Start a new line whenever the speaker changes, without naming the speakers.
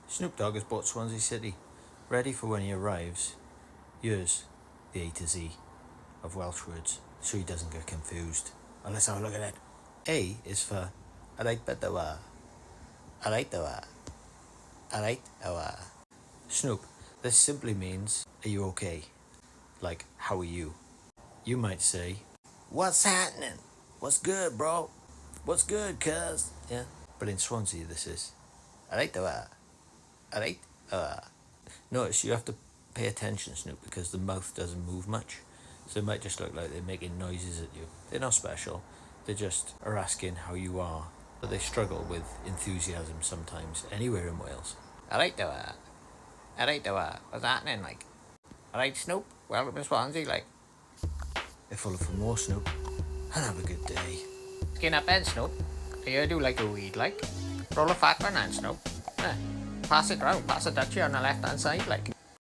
Snoop Dogg has bought Swansea City, ready for when he arrives. Here's the A to Z of Welsh words, so he doesn't get confused. And let's have a look at it. A is for Alright Badawa. Alright Dawa. Alright Dawa. Snoop, this simply means, are you okay? Like, how are you? You might say, what's happening? What's good, bro? What's good, cuz? Yeah. But in Swansea, this is, Alright Dawa. Alright Dawa. Notice you have to pay attention, Snoop, because the mouth doesn't move much. So it might just look like they're making noises at you. They're not special. They just are asking how you are. But they struggle with enthusiasm sometimes, anywhere in Wales. Alright Dawa. Alright Dawa. What's happening, like? Alright, Snoop. Welcome to Swansea, like. They're full for more, Snoop. And have a good day. Skin up then, Snoop. I heard you like a weed, like. Roll a fat one then, Snoop. Pass it round, pass the duchy on the left hand side, like.